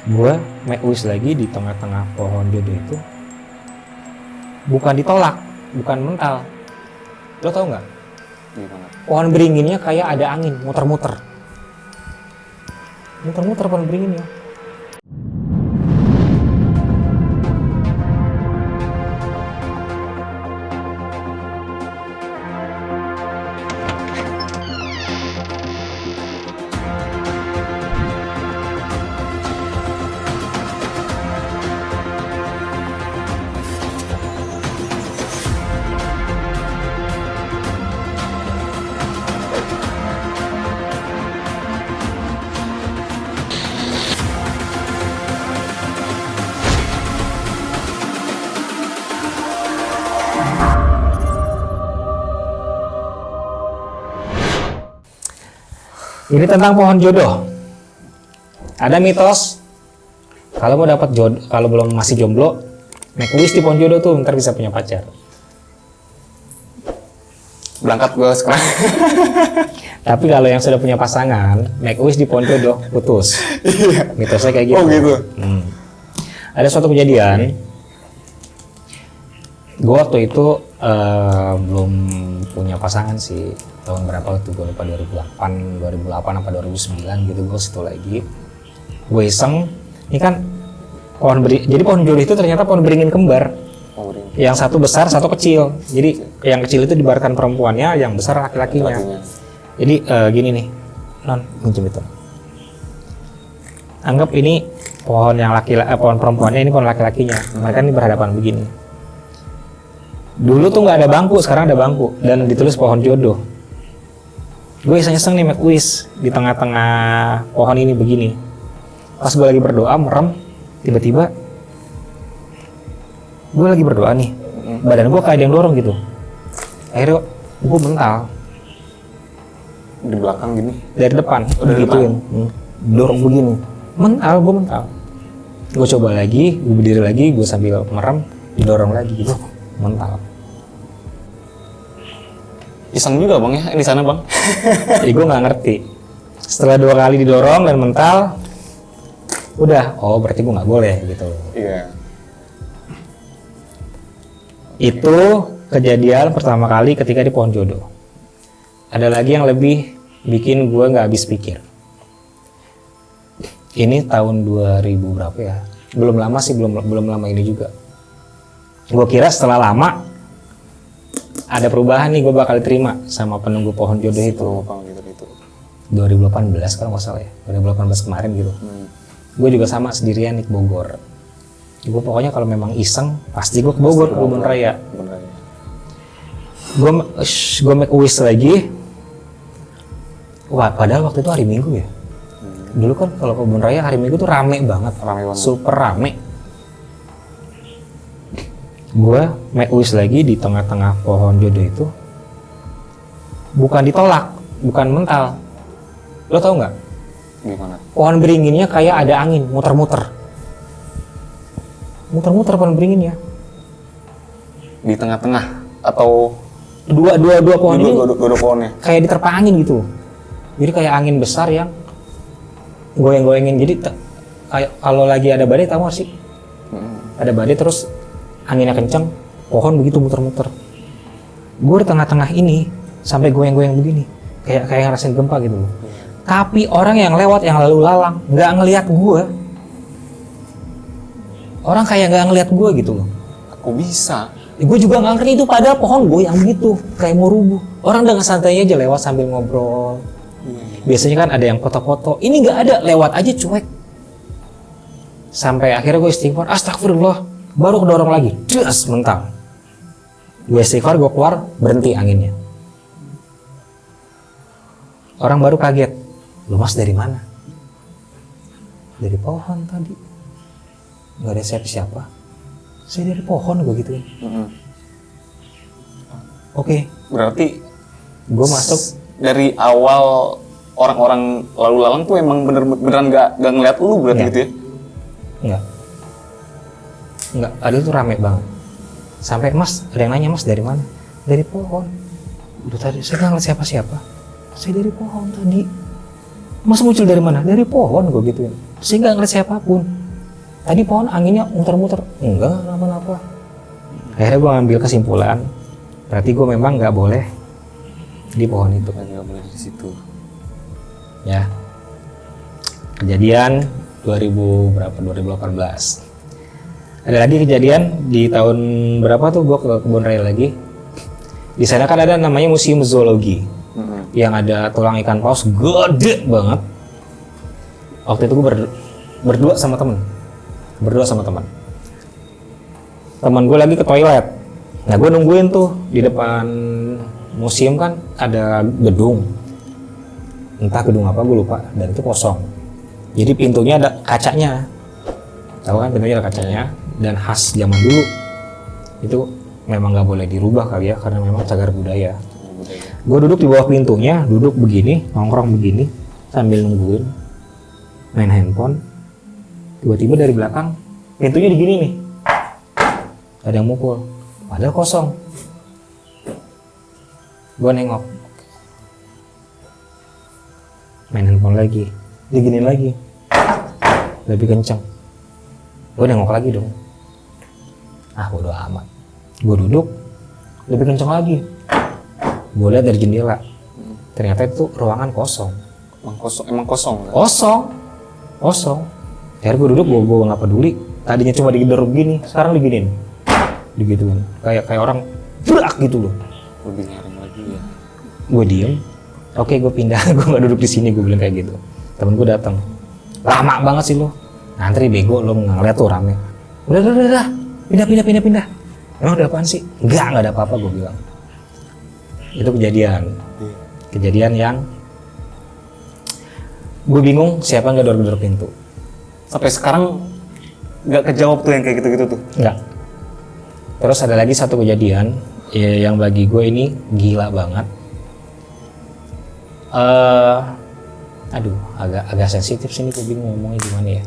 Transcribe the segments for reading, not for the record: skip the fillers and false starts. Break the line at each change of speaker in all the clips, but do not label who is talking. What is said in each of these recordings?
Gue make wish lagi di tengah-tengah pohon jodoh itu. Bukan ditolak, bukan mental. Lo tau nggak?
Gimana?
Pohon beringinnya kayak ada angin, muter-muter. Muter-muter pohon beringinnya. Ini tentang pohon jodoh. Ada mitos kalau mau dapat jodoh, kalau belum masih jomblo, make wish di pohon jodoh tuh ntar bisa punya pacar.
Berangkat gue sekarang.
Tapi kalau yang sudah punya pasangan, make wish di pohon jodoh putus. Mitosnya kayak gitu.
Oh gitu.
Ada suatu kejadian. Gue waktu itu belum punya pasangan sih. Tahun berapa itu gue lupa, 2008 apa 2009 gitu. Gue situ lagi. Gue iseng. Ini kan jadi pohon jodoh itu ternyata pohon beringin kembar. Yang satu besar, satu kecil. Jadi yang kecil itu dibarkan perempuannya, yang besar laki-lakinya. Jadi gini nih, non minjem itu. Anggap ini pohon yang pohon perempuannya, ini pohon laki-lakinya. Mereka ini berhadapan begini. Dulu tuh nggak ada bangku, sekarang ada bangku dan ditulis pohon jodoh. Gue iseng-iseng nih make wish di tengah-tengah pohon ini begini. Pas gue lagi berdoa merem, tiba-tiba gue lagi berdoa nih, badan gue kayak ada yang dorong gitu. Akhirnya gue mental
Di belakang gini.
dari depan, gituin, dorong begini. Gue mental. Gue coba lagi, gue berdiri lagi, gue sambil merem, didorong lagi gitu, mental.
Iseng juga bang ya di sana bang.
Gue nggak ngerti. Setelah 2 kali didorong dan mental, udah, oh berarti gue nggak boleh gitu.
Iya.
Itu kejadian pertama kali ketika di pohon jodoh. Ada lagi yang lebih bikin gue nggak habis pikir. Ini tahun 2000 berapa ya? Belum lama sih, belum lama ini juga. Gue kira setelah lama ada perubahan nih, gue bakal diterima sama penunggu pohon jodoh itu. 2018 kalau nggak salah ya, 2018 kemarin gitu. Gue juga sama sendirian di Bogor. Gue pokoknya kalau memang iseng pasti gue ke Bogor, ke Kebun Raya. Gue make wish lagi. Wah, padahal waktu itu hari Minggu ya. Dulu kan kalau ke Kebun Raya hari Minggu tuh rame banget. Super rame. Gue make wish lagi di tengah-tengah pohon jodoh itu. Bukan ditolak, bukan mental. Lo tau nggak?
Gimana?
Pohon beringinnya kayak ada angin, muter-muter. Muter-muter pohon beringinnya.
Di tengah-tengah atau
Dua pohon ini
dua pohonnya
kayak diterpa angin gitu. Jadi kayak angin besar yang goyang-goyangin. Jadi kayak kalau lagi ada badai, tahu nggak sih? Ada badai terus anginnya kencang, pohon begitu muter-muter. Gue di tengah-tengah ini sampai goyang-goyang begini, kayak ngerasain gempa gitu loh. Tapi orang yang lewat, yang lalu lalang, nggak ngelihat gue. Orang kayak nggak ngelihat gue gitu loh.
Kok bisa?
Gue juga nggak ngerti itu, padahal pohon goyang gitu, kayak mau rubuh. Orang dengan santainya aja lewat sambil ngobrol. Biasanya kan ada yang foto-foto, ini nggak ada, lewat aja cuek. Sampai akhirnya gue istighfar, astagfirullah, baru kedorong lagi, terus mental. Gue istighfar, gue keluar, berhenti anginnya. Orang baru kaget, lu mas dari mana? Dari pohon tadi. Gak ada siapa-siapa. Saya dari pohon, gue gituin. Oke.
Berarti
gue masuk
dari awal orang-orang lalu lalang tuh emang beneran nggak ngeliat lu berarti gitu ya?
Enggak, tadi itu rame banget. Sampai mas, ada yang nanya, mas dari mana? Dari pohon. Udah tadi, saya nggak ngeliat siapa-siapa. Saya dari pohon tadi. Mas muncul dari mana? Dari pohon gue gituin. Saya nggak ngeliat siapapun. Tadi pohon anginnya muter-muter. Enggak kenapa-napa. Akhirnya gue ngambil kesimpulan, berarti gue memang nggak boleh di pohon itu.
Nggak boleh di situ.
Ya. Kejadian 2018. Ada lagi kejadian di tahun berapa tuh gue ke kebun raya lagi. Di sana kan ada namanya museum zoologi. Yang ada tulang ikan paus gede banget. Waktu itu gue berdua sama temen. Teman gue lagi ke toilet. Nah gue nungguin tuh di depan museum kan ada gedung. Entah gedung apa gue lupa. Dan itu kosong. Jadi pintunya ada kacanya. Tahu kan pintunya ada kacanya. Dan khas zaman dulu. Itu memang nggak boleh dirubah kali ya. Karena memang cagar budaya. Gue duduk di bawah pintunya. Duduk begini. Nongkrong begini. Sambil nungguin. Main handphone. Tiba-tiba dari belakang. Pintunya digini nih. Ada yang mukul. Padahal kosong. Gue nengok. Main handphone lagi. Diginiin lagi. Lebih kenceng. Gue nengok lagi dong. Bodo amat. Gue duduk. Lebih kenceng lagi. Gue lihat dari jendela. Ternyata itu ruangan kosong.
Emang kosong kan?
Kosong. Akhirnya gue duduk, gue nggak peduli. Tadinya cuma digedor begini, sekarang diginiin. Digituin. Kayak orang berak gitu loh.
Lebih nyaring lagi ya.
Gue diem. Oke, gue pindah. Gue nggak duduk di sini. Gue bilang kayak gitu. Temen gue datang. Lama banget sih lo. Ngantri bego lo ngeliat tuh rame. Udah. Pindah. Emang ada apaan sih? Nggak ada apa-apa gue bilang. Itu kejadian yang gue bingung siapa yang gedor-gedor pintu.
Sampai sekarang nggak kejawab tuh yang kayak gitu-gitu tuh.
Nggak. Terus ada lagi satu kejadian yang bagi gue ini gila banget. Agak sensitif sih ini, gue bingung ngomongnya gimana ya.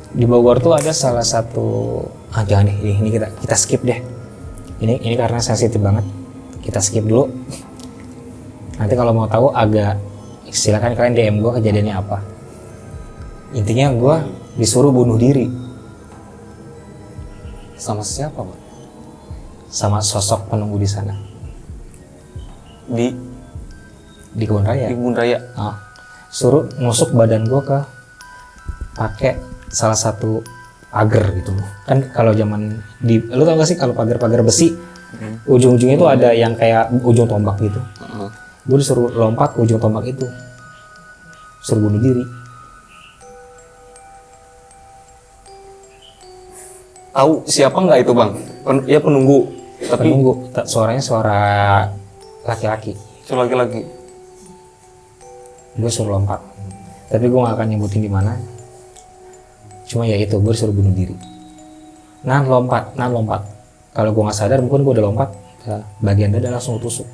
Di Bogor tuh ada salah satu, jangan deh, ini kita skip deh. Ini karena sensitif banget. Kita skip dulu. Nanti kalau mau tahu silakan kalian DM gue kejadiannya apa. Intinya gue disuruh bunuh diri.
Sama siapa, Bang?
Sama sosok penunggu di sana. Di kebun raya.
Di kebun raya.
Suruh nusuk badan gue pakai salah satu pagar gitu loh. Kan kalau zaman lu tau gak sih kalau pagar besi ujung-ujungnya itu ada yang kayak ujung tombak gitu. Gue disuruh lompat ke ujung tombak itu. Suruh bunuh diri.
Tahu siapa nggak itu, Bang? Penunggu. Tapi
Suaranya suara laki-laki.
Suara laki-laki.
Gue suruh lompat. Tapi gue gak akan nyebutin di mana. Cuma ya itu, gue disuruh bunuh diri. Nah lompat. Kalau gue nggak sadar, mungkin gue udah lompat ke bagian dada langsung tusuk.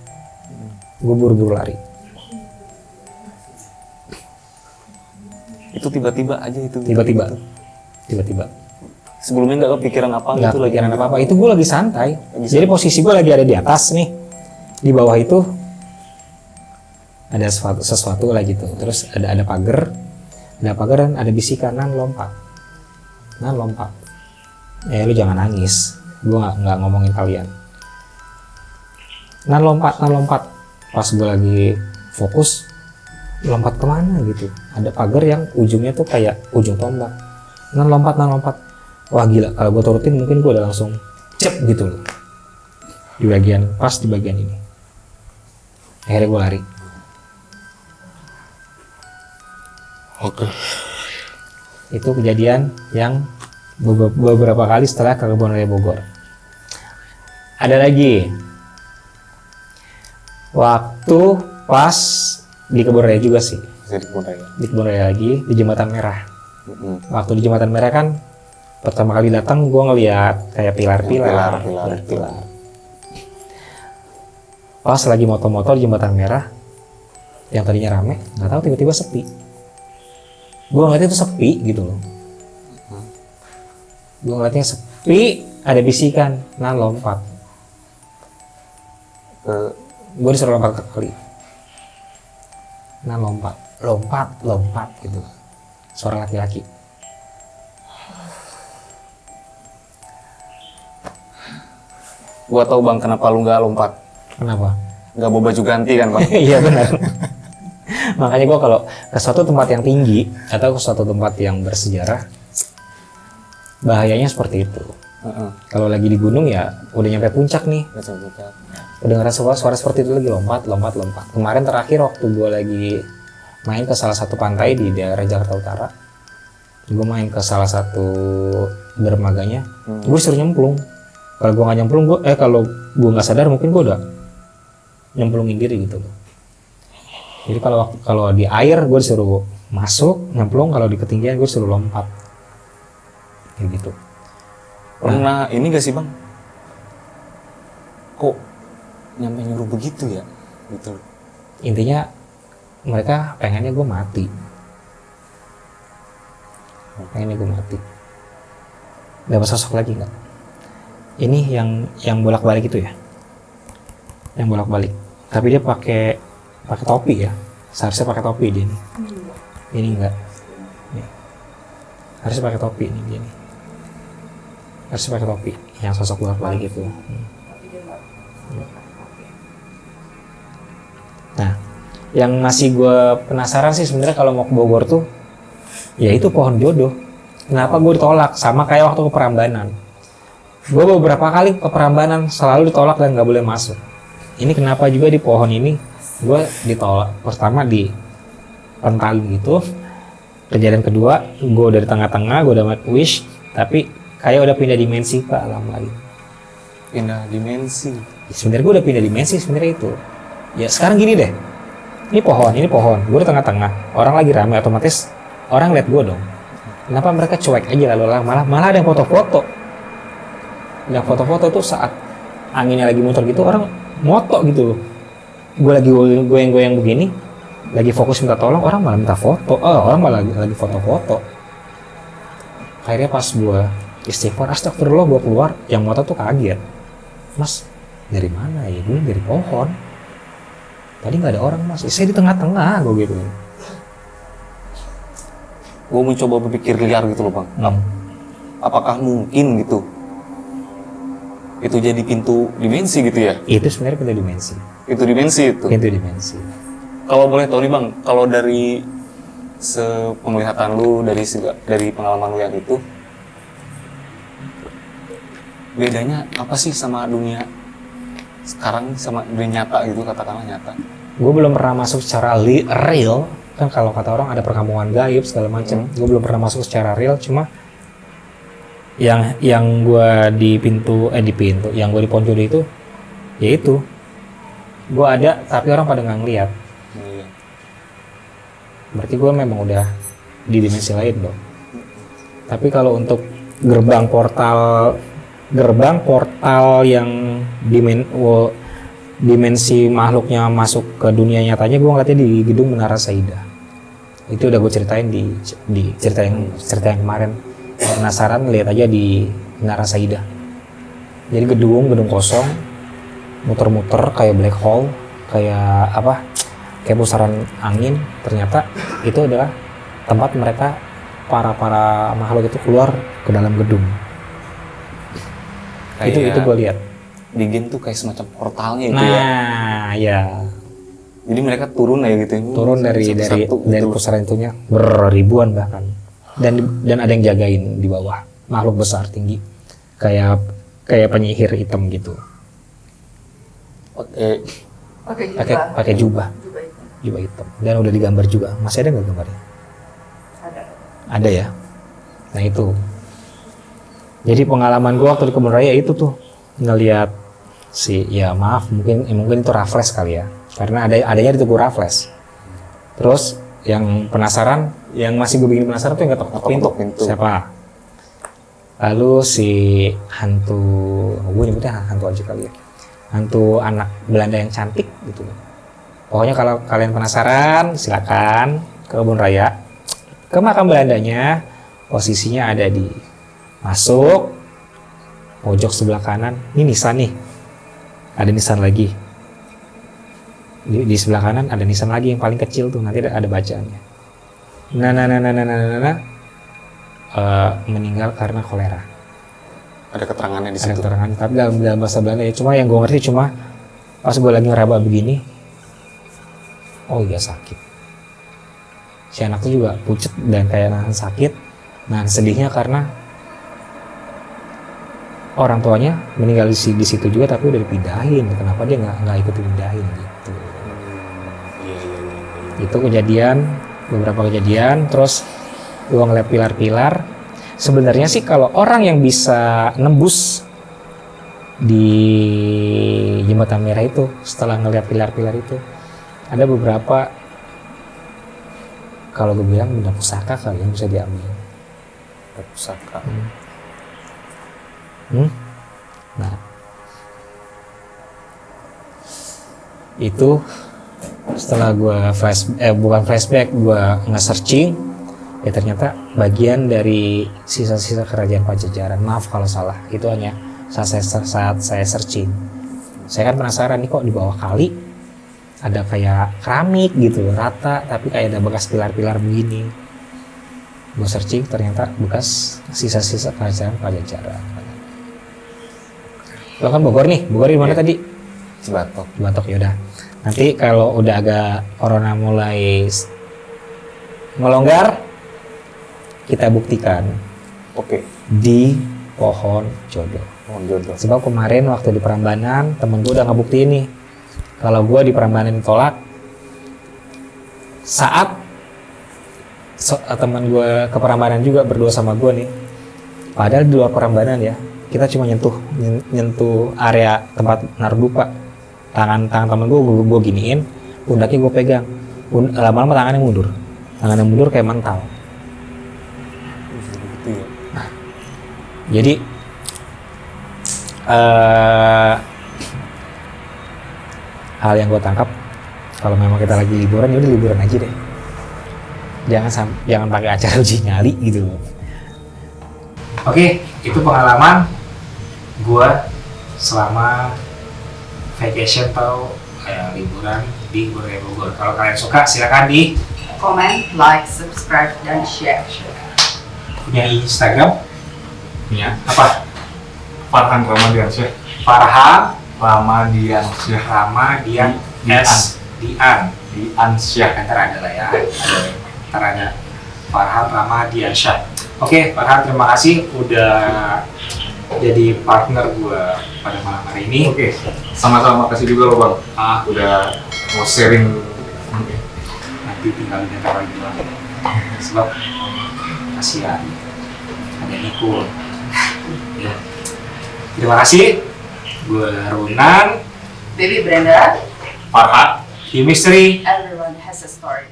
Gue buru-buru lari.
Itu tiba-tiba aja itu.
Tiba-tiba.
Sebelumnya nggak kepikiran apa
Nggak
gitu
kepikiran apa-apa. Itu gue lagi santai. Jadi posisi gue lagi ada di atas nih. Di bawah itu ada sesuatu lah gitu. Terus ada pagar. Ada pagar dan ada bisikan, nan lompat. Lu jangan nangis. Gue nggak ngomongin kalian. Nan lompat. Pas gue lagi fokus, lompat kemana gitu. Ada pagar yang ujungnya tuh kayak ujung tombak. Nan lompat. Wah gila, kalau gue turutin mungkin gue udah langsung cep gitu loh. Di bagian ini. Akhirnya gue lari.
Oke.
Itu kejadian yang beberapa kali setelah ke kebun raya Bogor. Ada lagi. Waktu pas di kebun raya juga sih. Di kebun raya lagi, di Jembatan Merah. Waktu di Jembatan Merah kan pertama kali datang gue ngeliat kayak pilar-pilar. Pas lagi moto-moto di Jembatan Merah yang tadinya rame, nggak tahu tiba-tiba sepi. Gue ngeliatnya itu sepi gitu loh. Gue ngeliatnya sepi, ada bisikan, nan lompat. Gue disuruh lompat kali. Nan lompat. lompat gitu, suara laki-laki.
Gua tahu bang kenapa lu nggak lompat,
Kenapa?
nggak bawa baju ganti kan bang?
Iya benar. Makanya gue kalau ke suatu tempat yang tinggi atau ke suatu tempat yang bersejarah, bahayanya seperti itu. Kalau lagi di gunung ya udah nyampe puncak nih, udah ngerasa suara seperti itu lagi lompat. Kemarin terakhir waktu gue lagi main ke salah satu pantai di daerah Jakarta Utara, gue main ke salah satu dermaganya, gue disuruh nyemplung. Kalau gue nggak nyemplung, kalau gue nggak sadar mungkin gue udah nyemplungin diri gitu loh. Jadi kalau di air gue disuruh masuk nyemplung, kalau di ketinggian gue disuruh lompat, kayak gitu.
Pernah ini gak sih bang? Kok nyampe nyuruh begitu ya? Gitu.
Intinya mereka pengennya gue mati. Dapat sosok lagi nggak? Ini yang bolak-balik itu ya? Yang bolak-balik. Tapi dia pakai topi ya. Seharusnya pakai topi dia nih. Ini enggak. Nih. Harusnya pakai topi nih dia nih. Harusnya pakai topi. Yang sosok bolak-balik itu. Nah, yang masih gue penasaran sih sebenarnya kalau mau ke Bogor tuh, ya itu pohon jodoh. Kenapa gue ditolak? Sama kayak waktu ke Prambanan. Gue beberapa kali ke Prambanan selalu ditolak dan nggak boleh masuk. Ini kenapa juga di pohon ini gue ditolak? Pertama di pentalin gitu. Kejadian kedua, gue udah di tengah-tengah, gue udah make wish, tapi kayak udah pindah dimensi ke alam lain.
Pindah dimensi.
Sebenarnya gue udah pindah dimensi sebenarnya itu. Ya sekarang gini deh. Ini pohon. Gue di tengah-tengah. Orang lagi ramai, otomatis orang lihat gue dong. Kenapa mereka cuek aja lalu malah ada yang foto-foto. Yang foto-foto tuh saat anginnya lagi muter gitu, orang moto gitu loh. Gue lagi goyang-goyang begini, lagi fokus minta tolong, orang malah minta foto. Orang malah lagi foto-foto. Akhirnya pas gue istighfar, astagfirullah, gue keluar, yang moto tuh kaget. Mas, dari mana ya? Gue dari pohon. Tadi nggak ada orang mas, saya di tengah-tengah, gue gitu.
Gue mencoba berpikir liar gitu loh bang. Apakah mungkin gitu? Itu jadi pintu dimensi gitu ya?
Itu sebenarnya pintu dimensi.
Pintu dimensi itu?
Pintu dimensi.
Kalau boleh tahu nih bang, kalau dari sepenglihatan lu, dari pengalaman lu yang itu, bedanya apa sih sama dunia sekarang sama dunia nyata gitu, katakanlah nyata?
Gue belum pernah masuk secara real, kan kalau kata orang ada perkampungan gaib segala macam. Gue belum pernah masuk secara real, cuma yang gue di pintu, yang gue di pohon jodoh itu, yaitu gue ada tapi orang pada nggak ngeliat. Berarti gue memang udah di dimensi lain dong. Tapi kalau untuk gerbang portal yang dimensi makhluknya masuk ke dunia nyatanya, gue ngeliatnya di gedung Menara Saida. Itu udah gue ceritain di cerita yang kemarin. Penasaran, lihat aja di Menara Saida. Jadi gedung kosong, muter-muter kayak black hole, kayak pusaran angin. Ternyata itu adalah tempat mereka para makhluk itu keluar ke dalam gedung. Kayak itu gue lihat.
Di game tuh kayak semacam portalnya itu ya.
Nah, ya.
Jadi mereka turun aja gitu.
Turun dari pusaran itunya beribuan bahkan. Dan ada yang jagain di bawah, makhluk besar tinggi kayak penyihir hitam gitu, pakai jubah hitam, dan udah digambar juga. Masih ada nggak gambarnya? Ada ya. Nah itu, jadi pengalaman gua waktu di Kebun Raya itu tuh ngelihat mungkin itu Raffles kali ya, karena adanya di Tugu Raffles. Terus yang penasaran, yang masih gue bikin penasaran tuh yang ketok pintu. Siapa? Lalu si hantu, gue nyebutnya hantu aja kali ya, hantu anak Belanda yang cantik gitu. Pokoknya kalau kalian penasaran, silakan ke Kebun Raya, ke makam Belandanya. Posisinya ada di masuk pojok sebelah kanan. Ini nisan nih, ada nisan lagi. Di sebelah kanan ada nisan lagi yang paling kecil tuh, nanti ada bacaannya. Meninggal karena kolera.
Ada keterangannya di
Ada
situ.
keterangan, tapi dalam bahasa Belanda ya. Cuma yang gue ngerti cuma pas gue lagi ngeraba begini, oh iya sakit. Si anak tuh juga pucet dan kayak nahan sakit. Nah sedihnya karena orang tuanya meninggal di situ juga, tapi udah dipindahin. Kenapa dia nggak ikut dipindahin gitu?
Iya.
Itu beberapa kejadian. Terus gue ngeliat pilar-pilar. Sebenarnya sih kalau orang yang bisa nembus di jembatan merah itu setelah ngeliat pilar-pilar itu, ada beberapa, kalau gue bilang benda pusaka kali yang bisa diambil.
Pusaka.
Nah itu setelah gue flashback, gue nge-searching, ya ternyata bagian dari sisa-sisa kerajaan Pajajaran. Maaf kalau salah, itu hanya saat saya searching. Saya kan penasaran nih, kok di bawah kali ada kayak keramik gitu rata, tapi kayak ada bekas pilar-pilar begini. Gue searching, ternyata bekas sisa-sisa kerajaan Pajajaran. Lo kan Bogor nih, Bogor di mana tadi? Cibatok, yaudah. Nanti kalau udah agak corona mulai melonggar, kita buktikan.
Oke.
Di pohon jodoh. Sebab kemarin waktu di Prambanan, temen gue udah ngebuktiin nih, kalau gue di Prambanan ditolak, saat teman gue ke Prambanan juga berdua sama gue nih, padahal di luar Prambanan ya, kita cuma nyentuh area tempat naruh dupa. Tangan temen gue giniin, pundaknya gue pegang, lama-lama tangannya mundur kayak mental. Nah, jadi hal yang gue tangkap, kalau memang kita lagi liburan, ya udah liburan aja deh. Jangan pakai acara uji nyali gitu. Oke, itu pengalaman gue selama vacation atau liburan di Bogor. Kalau kalian suka, silakan di
comment, like, subscribe, dan share.
Punya Instagram?
Punya.
Apa?
Farhan Ramadiansyah.
Farhan
Ramadiansyah.
Ramadian S Diansyah. Ntar ada lah ya. Ntar ada Farhan Ramadiansyah. Oke, Farhan, terima kasih udah jadi partner gue pada malam hari ini.
Oke, sama-sama makasih juga lo Bang. Udah mau sharing.
Nanti tinggal didengar lagi Bang. Sebab kasihan ada Niko. Ya. Terima kasih. Gue Runan,
Baby Brenda,
Farhan, di Misteri.
everyone has a story.